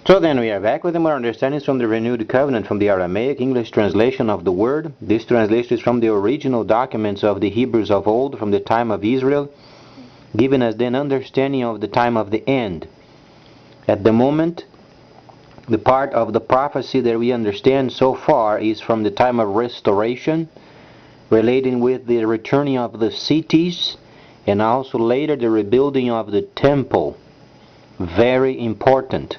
So then we are back with more understandings from the Renewed Covenant from the Aramaic English translation of the Word. This translation is from the original documents of the Hebrews of old from the time of Israel, giving us then understanding of the time of the end. At the moment, the part of the prophecy that we understand so far is from the time of restoration, relating with the returning of the cities, and also later the rebuilding of the temple. Very important.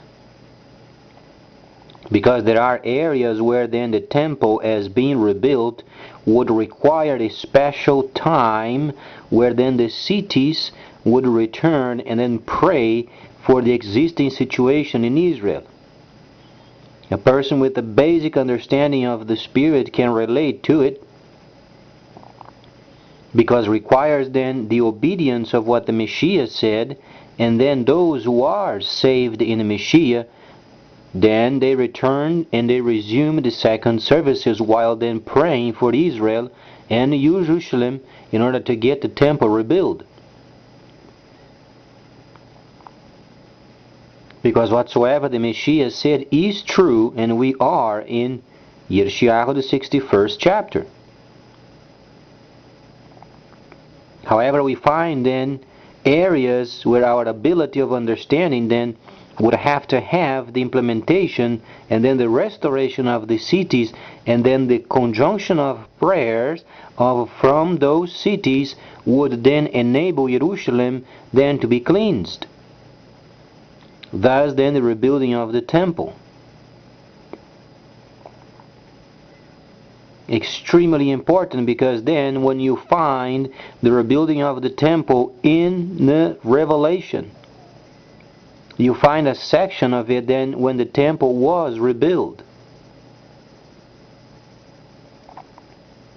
Because there are areas where then the temple as being rebuilt would require a special time where then the cities would return and then pray for the existing situation in Israel. A person with a basic understanding of the Spirit can relate to it, because it requires then the obedience of what the Messiah said, and then those who are saved in the Messiah, then they return and they resume the second services while then praying for Israel and Jerusalem in order to get the temple rebuilt. Because whatsoever the Messiah said is true, and we are in Yeshayahu the 61st chapter. However, we find then areas where our ability of understanding then would have to have the implementation and then the restoration of the cities, and then the conjunction of prayers from those cities would then enable Jerusalem then to be cleansed. Thus then the rebuilding of the temple. Extremely important, because then when you find the rebuilding of the temple in the Revelation, you find a section of it then when the temple was rebuilt.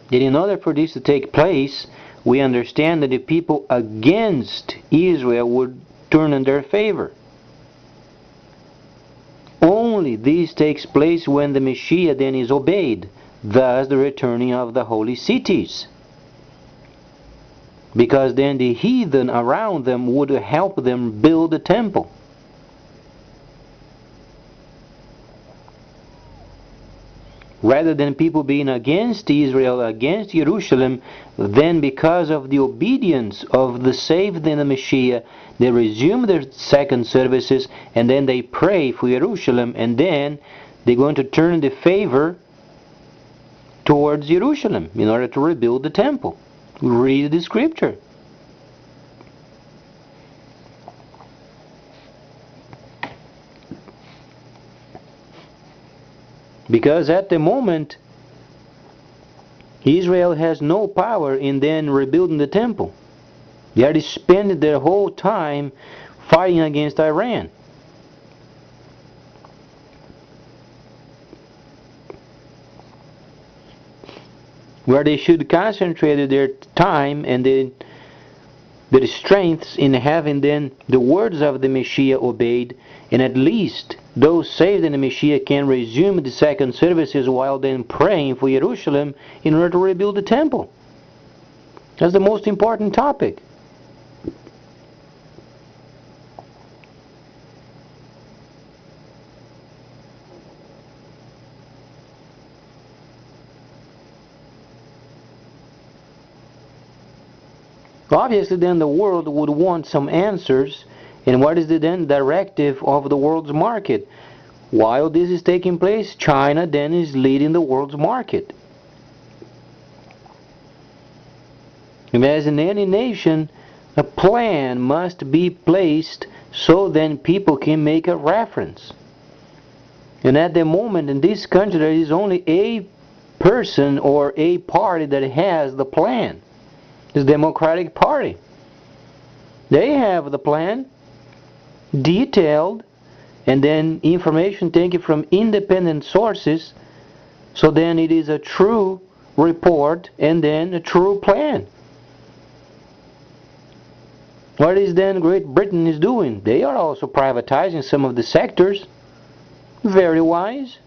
Yet in order for this to take place, we understand that the people against Israel would turn in their favor. Only this takes place when the Messiah then is obeyed, thus the returning of the holy cities. Because then the heathen around them would help them build the temple. Rather than people being against Israel, against Jerusalem, then because of the obedience of the saved in the Messiah, they resume their second services, and then they pray for Jerusalem, and then they're going to turn the favor towards Jerusalem in order to rebuild the temple. Read the scripture. Because at the moment, Israel has no power in then rebuilding the temple. They already spent their whole time fighting against Iran. Where they should concentrate their time and their strengths in having then the words of the Messiah obeyed, and at least those saved in the Messiah can resume the second services while then praying for Jerusalem in order to rebuild the temple. That's the most important topic. Obviously then the world would want some answers. And what is the then directive of the world's market? While this is taking place, China then is leading the world's market. And as in any nation, a plan must be placed so then people can make a reference. And at the moment in this country there is only a person or a party that has the plan. It's the Democratic Party. They have the plan, detailed, and then information taken from independent sources, so then it is a true report and then a true plan. What is then Great Britain is doing? They are also privatizing some of the sectors. Very wise.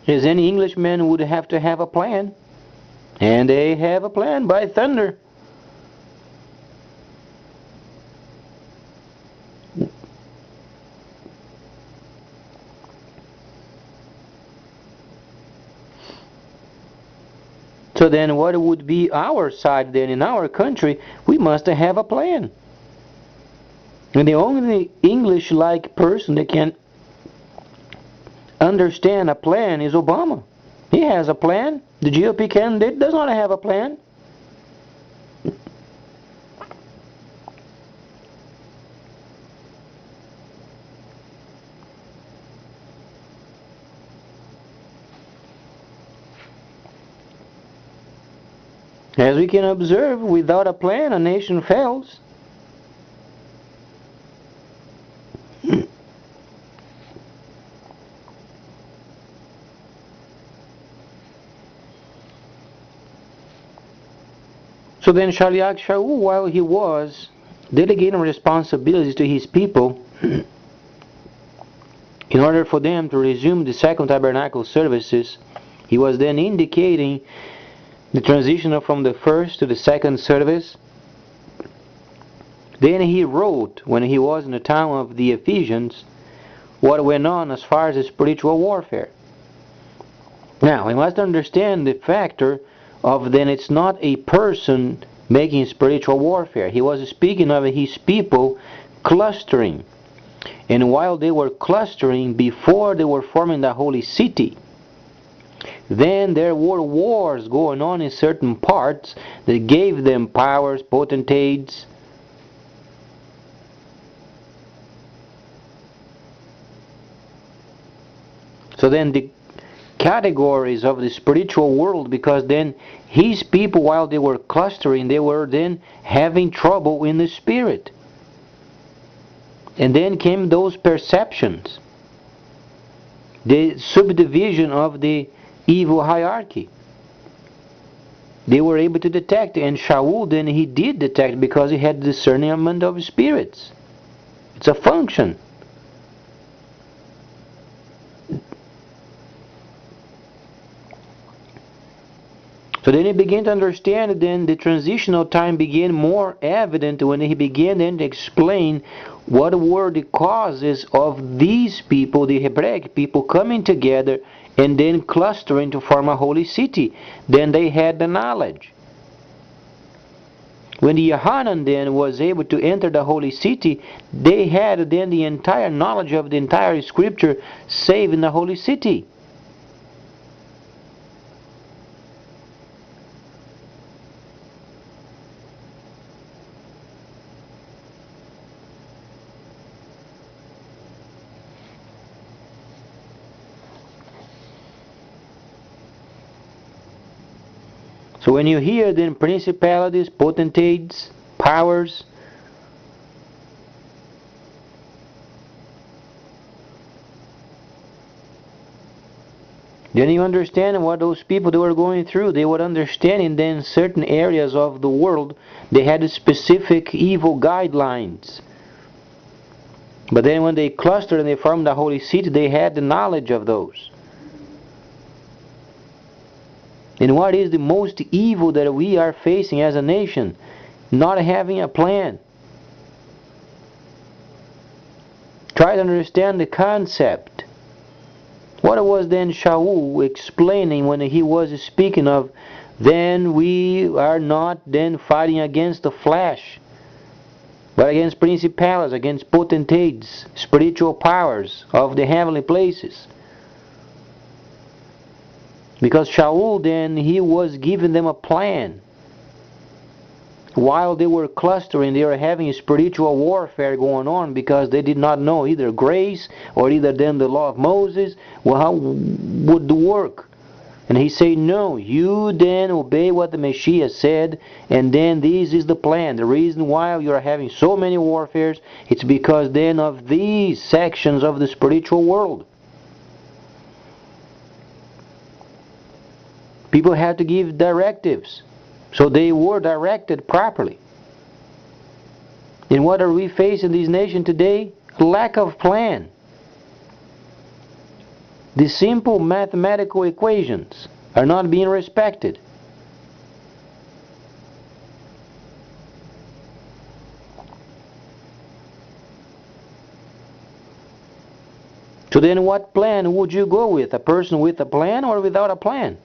As any Englishman would have to have a plan, and they have a plan by thunder. So then what would be our side then in our country? We must have a plan. And the only English-like person that can understand a plan is Obama. He has a plan. The GOP candidate does not have a plan. As we can observe, without a plan, a nation fails. So then Shaliach Shaul, while he was delegating responsibilities to his people, in order for them to resume the second tabernacle services, he was then indicating the transition from the first to the second service. Then he wrote, when he was in the town of the Ephesians, what went on as far as the spiritual warfare. Now, we must understand the factor of then it's not a person making spiritual warfare. He was speaking of his people clustering. And while they were clustering, before they were forming the holy city, then there were wars going on in certain parts that gave them powers, potentates. So then the categories of the spiritual world, because then his people, while they were clustering, they were then having trouble in the spirit. And then came those perceptions, the subdivision of the evil hierarchy. They were able to detect, and Shaul then he did detect because he had discernment of spirits. It's a function. So then he began to understand, then the transitional time began more evident when he began then to explain what were the causes of these people, the Hebraic people, coming together and then clustering to form a holy city. Then they had the knowledge. When the Yohanan then was able to enter the holy city, they had then the entire knowledge of the entire scripture saved in the holy city. So when you hear then principalities, potentates, powers, then you understand what those people they were going through. They were understanding then certain areas of the world, they had specific evil guidelines. But then when they clustered and they formed the holy city, they had the knowledge of those. And what is the most evil that we are facing as a nation? Not having a plan. Try to understand the concept. What was then Shaul explaining when he was speaking of, then we are not then fighting against the flesh, but against principalities, against potentates, spiritual powers of the heavenly places. Because Shaul then, he was giving them a plan. While they were clustering, they were having spiritual warfare going on because they did not know either grace or either then the law of Moses. Well, how would it work? And he said, no, you then obey what the Messiah said, and then this is the plan. The reason why you are having so many warfares, it's because then of these sections of the spiritual world. People had to give directives, so they were directed properly. And what are we facing in this nation today? Lack of plan. The simple mathematical equations are not being respected. So then what plan would you go with? A person with a plan or without a plan?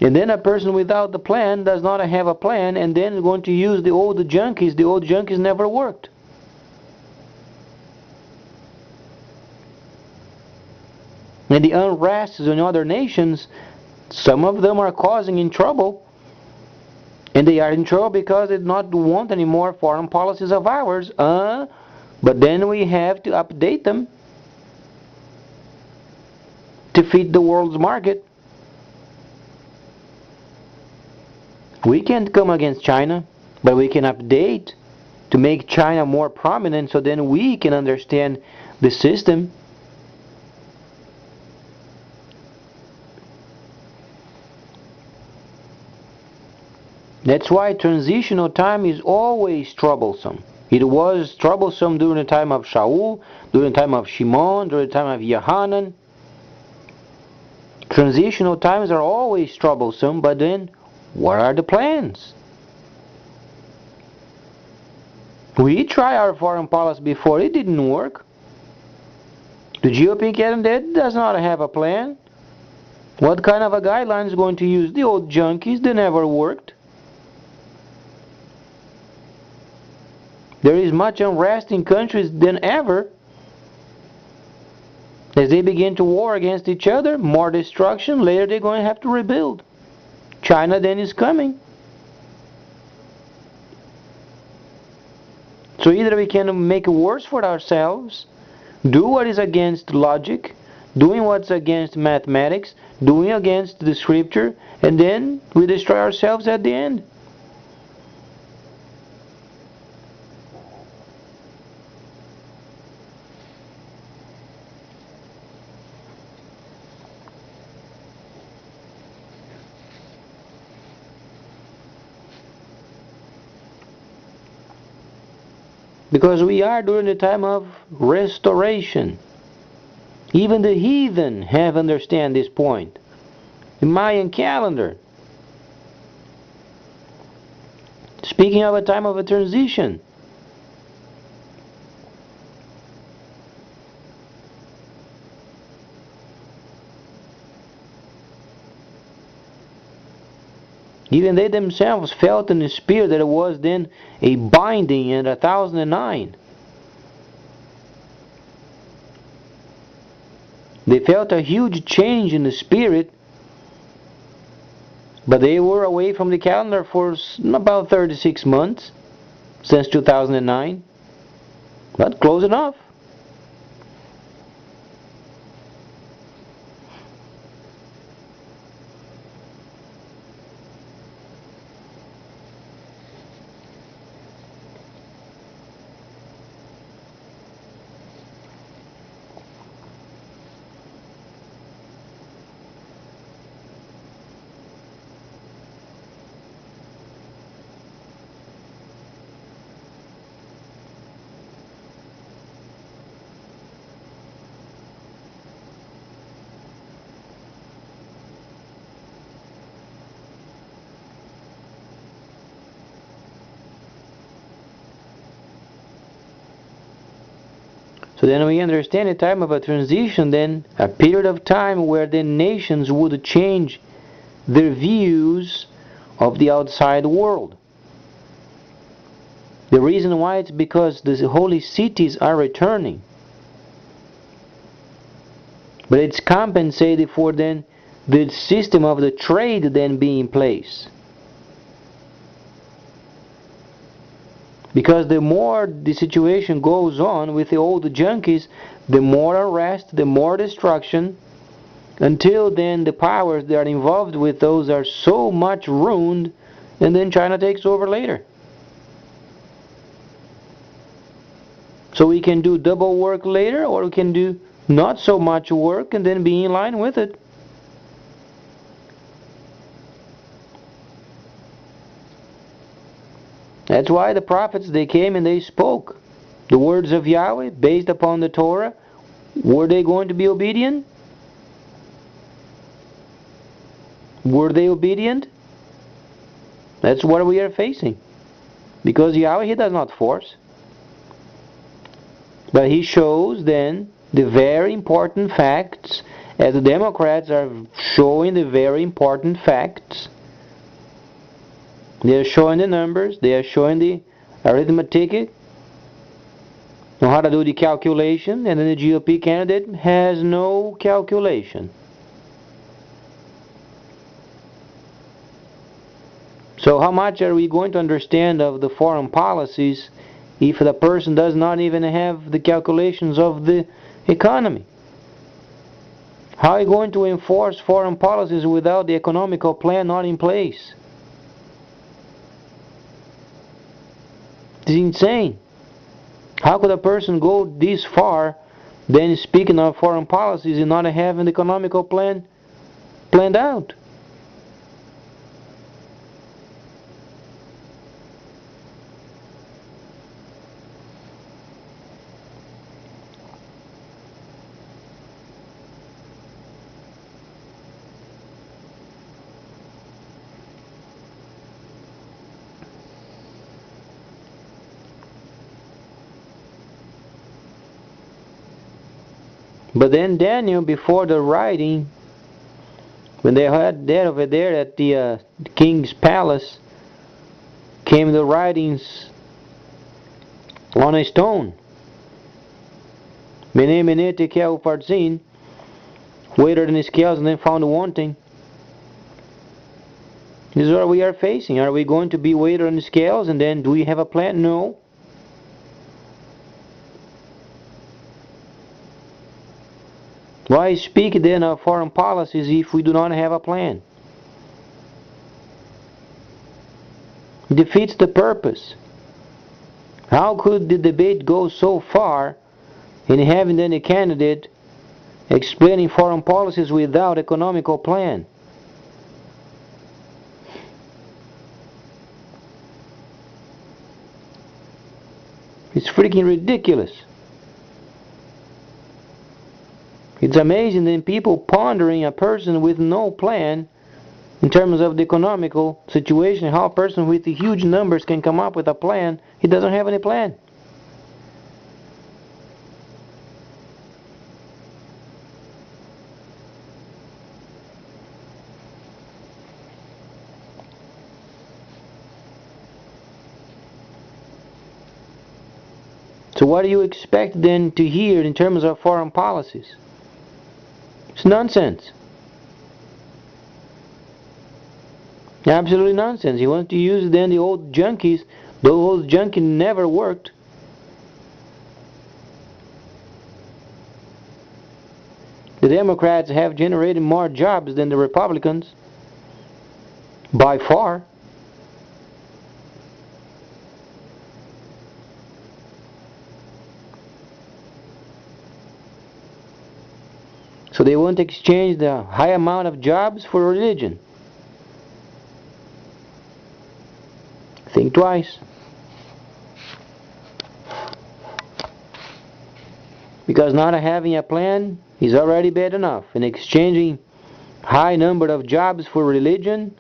And then a person without the plan does not have a plan, and then is going to use the old junkies. The old junkies never worked. And the unrests in other nations, some of them are causing in trouble. And they are in trouble because they do not want any more foreign policies of ours. But then we have to update them to feed the world's market. We can't come against China, but we can update to make China more prominent so then we can understand the system. That's why transitional time is always troublesome. It was troublesome during the time of Shaul, during the time of Shimon, during the time of Yohanan. Transitional times are always troublesome, but then what are the plans? We tried our foreign policy before, it didn't work. The GOP candidate does not have a plan. What kind of a guideline is going to use? The old junkies, they never worked. There is much unrest in countries than ever. As they begin to war against each other, more destruction, later they're going to have to rebuild. China then is coming. So either we can make it worse for ourselves, do what is against logic, doing what's against mathematics, doing against the scripture, and then we destroy ourselves at the end. Because we are during the time of restoration. Even the heathen have understand this point. The Mayan calendar. Speaking of a time of a transition. Even they themselves felt in the spirit that it was then a binding in 1009. They felt a huge change in the spirit, but they were away from the calendar for about 36 months since 2009. But close enough. So then we understand a time of a transition, then a period of time where the nations would change their views of the outside world. The reason why it's because the holy cities are returning. But it's compensated for then the system of the trade then being in place. Because the more the situation goes on with the old junkies, the more arrest, the more destruction, until then the powers that are involved with those are so much ruined, and then China takes over later. So we can do double work later, or we can do not so much work and then be in line with it. That's why the prophets, they came and they spoke the words of Yahweh based upon the Torah. Were they going to be obedient? Were they obedient? That's what we are facing. Because Yahweh, He does not force. But He shows then the very important facts, as the Democrats are showing the very important facts. They are showing the numbers, they are showing the arithmetic, know how to do the calculation, and then the GOP candidate has no calculation. So how much are we going to understand of the foreign policies if the person does not even have the calculations of the economy? How are you going to enforce foreign policies without the economical plan not in place? It's insane. How could a person go this far, then speaking of foreign policies and not having the economical plan planned out? But then Daniel, before the writing, when they had that over there at the king's palace, came the writings on a stone. Mene mene tekel upartzin, weighed in the scales and then found wanting. This is what we are facing. Are we going to be weighed on the scales and then do we have a plan? No. Why speak then of foreign policies if we do not have a plan? It defeats the purpose. How could the debate go so far in having then a candidate explaining foreign policies without economical plan? It's freaking ridiculous. It's amazing that people pondering a person with no plan in terms of the economical situation, how a person with the huge numbers can come up with a plan. He doesn't have any plan. So what do you expect then to hear in terms of foreign policies? It's nonsense. Absolutely nonsense. You want to use then the old junkies. Those old junkies never worked. The Democrats have generated more jobs than the Republicans. By far. So they won't exchange the high amount of jobs for religion. Think twice. Because not having a plan is already bad enough. And exchanging high number of jobs for religion